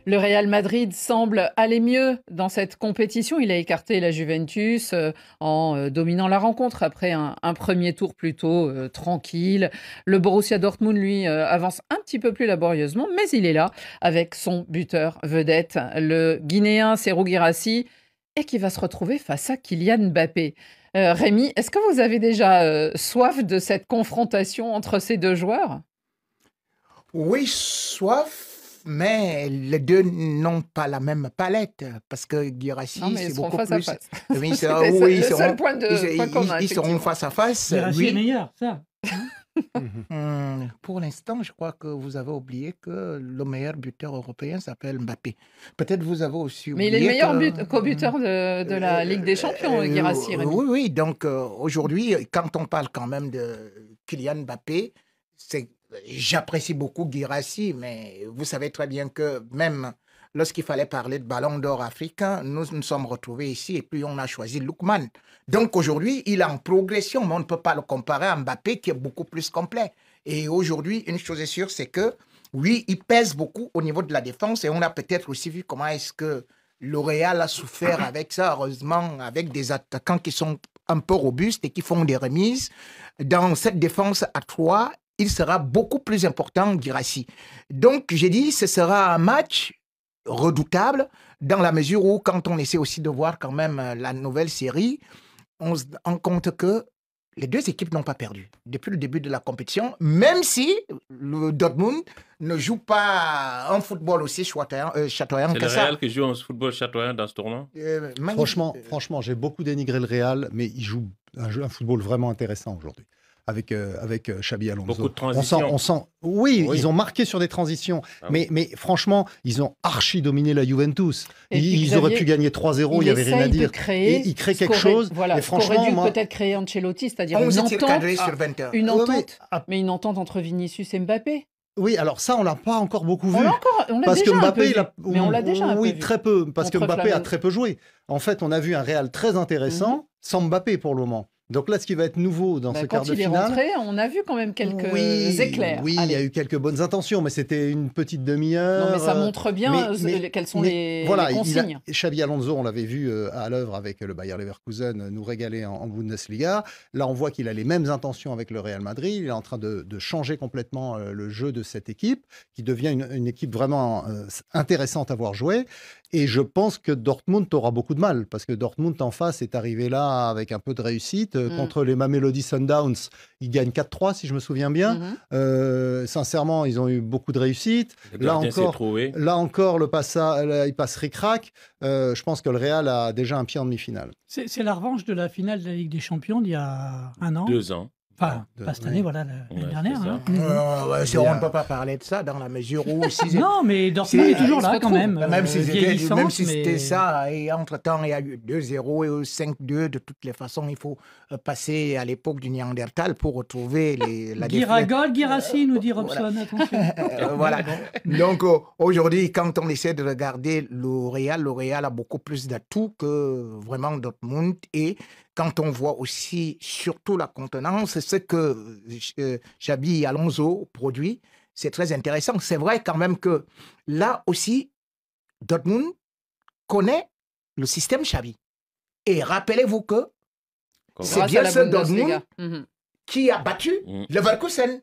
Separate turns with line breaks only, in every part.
Le Real Madrid semble aller mieux dans cette compétition. Il a écarté la Juventus en dominant la rencontre après un premier tour plutôt tranquille. Le Borussia Dortmund, lui, avance un petit peu plus laborieusement, mais il est là avec son buteur vedette, le Guinéen Serhou Guirassy, et qui va se retrouver face à Kylian Mbappé. Rémi, est-ce que vous avez déjà soif de cette confrontation entre ces deux joueurs?
Oui, soif, mais les deux n'ont pas la même palette, parce que
Non,
Guirassy,
mais ils
c'est
seront
beaucoup
face à
plus.
face.
Oui,
C'était
oui,
le seul point commun,
ils seront
effectivement.
face à face.
Guirassy est
Oui.
meilleur, ça.
Mhm.
Pour l'instant, je crois que vous avez oublié que le meilleur buteur européen s'appelle Mbappé. Peut-être vous avez aussi
Mais il est le
oublié
meilleur
que.
co-buteur de la Ligue des Champions, Guirassy, Rémi.
Oui, oui. Donc aujourd'hui, quand on parle quand même de Kylian Mbappé, j'apprécie beaucoup Guirassy, mais vous savez très bien que même lorsqu'il fallait parler de Ballon d'Or africain, nous nous sommes retrouvés ici et puis on a choisi Lookman. Donc aujourd'hui, il est en progression, mais on ne peut pas le comparer à Mbappé qui est beaucoup plus complet. Et aujourd'hui, une chose est sûre, c'est que oui, il pèse beaucoup au niveau de la défense et on a peut-être aussi vu comment est-ce que le Real a souffert avec ça, heureusement, avec des attaquants qui sont un peu robustes et qui font des remises. Dans cette défense à 3, il sera beaucoup plus important, Guirassy. Donc, j'ai dit, ce sera un match redoutable dans la mesure où, quand on essaie aussi de voir quand même la nouvelle série, on se rend compte que les deux équipes n'ont pas perdu depuis le début de la compétition, même si le Dortmund ne joue pas un football aussi chatoyant
C'est
que
le
ça.
Real qui joue un football chatoyant dans ce tournoi.
Franchement, j'ai beaucoup dénigré le Real, mais il joue un football vraiment intéressant aujourd'hui. Avec Xabi Alonso.
Beaucoup de transitions.
Oui,
Oui.
ils ont marqué sur des transitions,
Ah oui.
mais franchement, ils ont archi dominé la Juventus.
Et puis
Ils
Xavier,
auraient pu gagner 3-0, il n'y avait rien à
essaye de
dire.
créer
Et il crée
ce
quelque
qu'aurait-
chose.
Voilà,
et
ce qu'aurait
franchement,
dû
moi,
peut-être créer Ancelotti, c'est-à-dire
11
une
tirs
entente,
cadrés sur 21.
une
Oui,
entente,
oui.
mais une entente entre Vinicius et Mbappé.
Oui, alors ça, on l'a pas encore beaucoup vu.
On l'a
Parce que
déjà un peu
Mbappé,
vu,
il a...
mais on l'a déjà un peu
Oui,
vu.
très peu, parce que
Contre
Mbappé a
Flamengo.
très peu joué. En fait, on a vu un Real très intéressant sans Mbappé pour le moment. Donc là, ce qui va être nouveau dans ce quart
Quand
de
il est
finale...
rentré, on a vu quand même quelques éclairs.
Oui, il y a eu quelques bonnes intentions, mais c'était une petite demi-heure.
Non, mais ça montre bien quelles sont les consignes.
Xabi Alonso, on l'avait vu à l'œuvre avec le Bayer Leverkusen, nous régaler en Bundesliga. Là, on voit qu'il a les mêmes intentions avec le Real Madrid. Il est en train de changer complètement le jeu de cette équipe, qui devient une équipe vraiment intéressante à voir jouer. Et je pense que Dortmund aura beaucoup de mal, parce que Dortmund en face est arrivé là avec un peu de réussite. Contre les Mamelody Sundowns, ils gagnent 4-3, si je me souviens bien. Sincèrement, ils ont eu beaucoup de réussite. Là encore, il passe ric-rac. Je pense que le Real a déjà un pied en demi-finale.
C'est la revanche de la finale de la Ligue des Champions d'il y a 1 an.
2 ans.
Enfin, pas cette année, voilà, l'année dernière. Hein.
On ne peut pas parler de ça dans la mesure où...
Non, mais Dortmund est toujours là quand même.
Même si c'était ça, et entre-temps, il y a eu 2-0 et 5-2. De toutes les façons, il faut passer à l'époque du Néandertal pour retrouver la
Guiragol, Guirassy, nous dit Robson, attention.
Voilà. Donc, aujourd'hui, quand on essaie de regarder le Real a beaucoup plus d'atouts que vraiment Dortmund. Et quand on voit aussi, surtout la contenance, ce que Xabi Alonso produit, c'est très intéressant. C'est vrai quand même que là aussi, Dortmund connaît le système Xabi. Et rappelez-vous que c'est bien ce Dortmund qui a battu Leverkusen.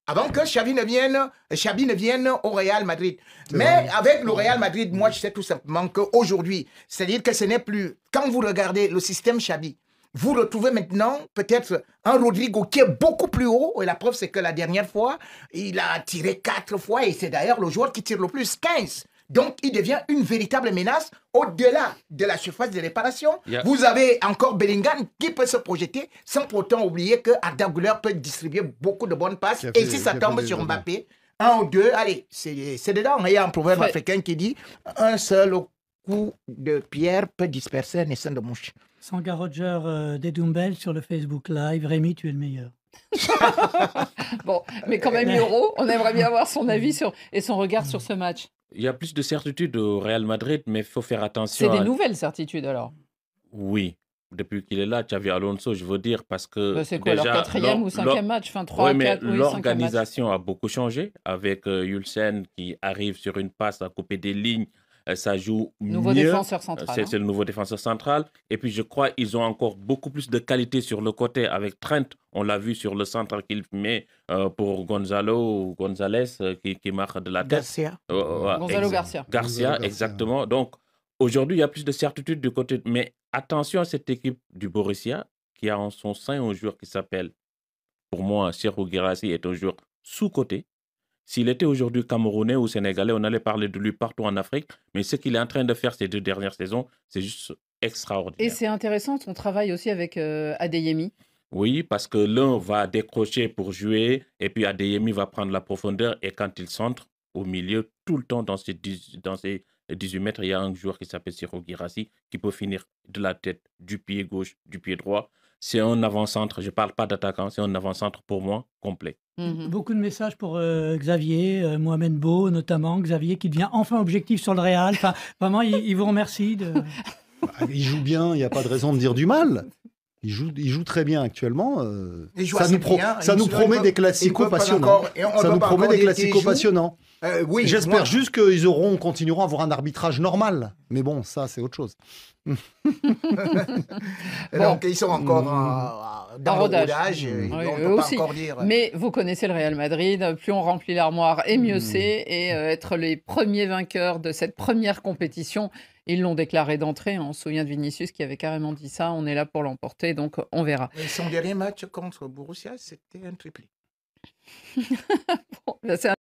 Avant que Xabi ne vienne au Real Madrid. Mais avec le Real Madrid, moi, je sais tout simplement qu'aujourd'hui, c'est-à-dire que ce n'est plus... Quand vous regardez le système Xabi, vous retrouvez maintenant peut-être un Rodrigo qui est beaucoup plus haut. Et la preuve, c'est que la dernière fois, il a tiré 4 fois. Et c'est d'ailleurs le joueur qui tire le plus, 15. Donc, il devient une véritable menace au-delà de la surface de réparation. Vous avez encore Bellingham qui peut se projeter sans pour autant oublier que Arda Güler peut distribuer beaucoup de bonnes passes. Et si ça tombe sur Mbappé, 1 ou 2, allez, c'est dedans. Il y a un proverbe africain qui dit « Un seul coup de pierre peut disperser un essaim de mouche ».
Sanga Roger Dedumbel sur le Facebook Live. Rémi, tu es le meilleur.
Bon, mais quand même, Euro, on aimerait bien avoir son avis et son regard sur ce match.
Il y a plus de certitude au Real Madrid, mais il faut faire attention.
C'est des nouvelles certitudes alors.
Oui, depuis qu'il est là, Xavi Alonso, je veux dire, parce que
C'est quoi, leur
déjà,
quatrième ou cinquième match? Enfin,
oui,
3,
mais
4, oui, cinquième match.
l'organisation a beaucoup changé avec Hulsen qui arrive sur une passe à couper des lignes. Ça joue
Nouveau
mieux.
défenseur central.
C'est le nouveau défenseur central. Et puis, je crois qu'ils ont encore beaucoup plus de qualité sur le côté avec Trent. On l'a vu sur le centre qu'il met pour Gonzalo ou Gonzalez qui marque de la tête.
Garcia.
Gonzalo Garcia.
Garcia, exactement. Donc, aujourd'hui, il y a plus de certitude du côté. Mais attention à cette équipe du Borussia qui a en son sein un joueur qui s'appelle, pour moi, Serhou Guirassy est un joueur sous-coté. S'il était aujourd'hui Camerounais ou Sénégalais, on allait parler de lui partout en Afrique. Mais ce qu'il est en train de faire ces 2 dernières saisons, c'est juste
Et
extraordinaire.
c'est intéressant ton travail aussi avec Adeyemi.
Oui, parce que l'un va décrocher pour jouer et puis Adeyemi va prendre la profondeur. Et quand il centre au milieu, tout le temps dans ces 18 mètres, il y a un joueur qui s'appelle Serhou Guirassy qui peut finir de la tête, du pied gauche, du pied droit. C'est un avant-centre, je ne parle pas d'attaquant, c'est un avant-centre pour moi complet.
Beaucoup de messages pour Xavier, Mohamed Beau notamment, Xavier qui devient enfin objectif sur le Real. Enfin, vraiment, il vous remercie.
Il joue bien, il n'y a pas de raison de dire du mal. Il joue très bien actuellement. Ça nous promet des classicos passionnants. Ça nous promet des classicos passionnants.
Oui,
j'espère juste qu'ils continueront à avoir un arbitrage normal. Mais bon, ça, c'est autre chose.
Donc, ils sont encore dans le rodage.
Oui,
on ne
eux
peut pas
aussi.
encore dire.
Mais vous connaissez le Real Madrid, plus on remplit l'armoire et mieux c'est. Et être les premiers vainqueurs de cette première compétition, ils l'ont déclaré d'entrée. On se souvient de Vinicius qui avait carrément dit ça. On est là pour l'emporter, donc on verra.
Et son dernier match contre Borussia, c'était un triplé.
Bon, là, c'est